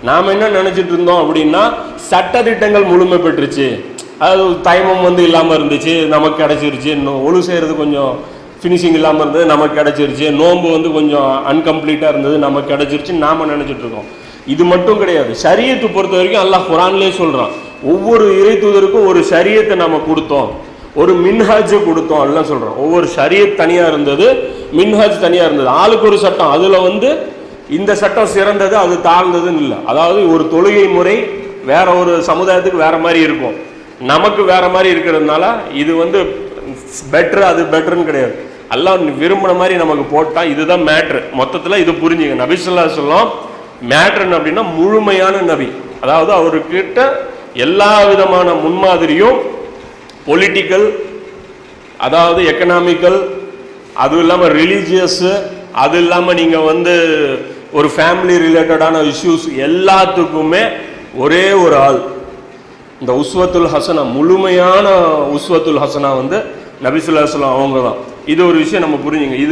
நாம் என்ன நினச்சிட்டு இருந்தோம் அப்படின்னா சட்டத்திட்டங்கள் முழுமை பெற்றுச்சு, அது டைமம் வந்து இல்லாமல் இருந்துச்சு, நமக்கு கிடச்சிருச்சு. இன்னும் ஒழு செய்கிறது கொஞ்சம் ஃபினிஷிங் இல்லாமல் இருந்தது, நமக்கு கிடச்சிருச்சு. நோன்பு வந்து கொஞ்சம் அன்கம்ப்ளீட்டாக இருந்தது, நமக்கு கிடச்சிருச்சுன்னு நாம் நினச்சிட்டு இருக்கோம். இது மட்டும் கிடையாது, ஷரியத்தை பொறுத்த வரைக்கும் அல்லாஹ் குர்ஆன்லேயே சொல்கிறான், ஒவ்வொரு இறை தூதருக்கும் ஒரு ஷரியத்தை நம்ம கொடுத்தோம், ஒரு மின்ஹாஜை கொடுத்தோம் எல்லாம் சொல்கிறோம். ஒவ்வொரு ஷரியத் தனியாக இருந்தது, மின்ஹாஜ் தனியாக இருந்தது. ஆளுக்கு ஒரு சட்டம். அதில் வந்து இந்த சட்டம் சிறந்தது, அது தாழ்ந்ததுன்னு இல்லை. அதாவது ஒரு தொழுகை முறை வேற ஒரு சமுதாயத்துக்கு வேற மாதிரி இருக்கும், நமக்கு வேற மாதிரி இருக்கிறதுனால இது வந்து பெட்ரு அது பெட்டர்னு கிடையாது. அல்லாஹ் விரும்பின மாதிரி நமக்கு போட்டால் இதுதான் மேட்ரு. மொத்தத்தில் இது புரிஞ்சுங்க. நபி ஸல்லல்லாஹு அலைஹி வஸல்லம் மேட்ருன்னு அப்படின்னா முழுமையான நபி. அதாவது அவர்கிட்ட எல்லா விதமான முன்மாதிரியும் பொலிட்டிக்கல், அதாவது எக்கனாமிக்கல், அதுவும் இல்லாமல் ரிலீஜியஸு, அது இல்லாமல் நீங்கள் வந்து ஒரு ஃபேமிலி ரிலேட்டடான இஷ்யூஸ் எல்லாத்துக்குமே ஒரே ஒரு ஆள். இந்த உஸ்வத்துல் ஹசனா, முழுமையான உஸ்வத்துல் ஹசனா வந்து நபி ஸல்லல்லாஹு அலைஹி வஸல்லம் அவங்க தான். இது ஒரு விஷயம் நம்ம புரிஞ்சுங்க. இது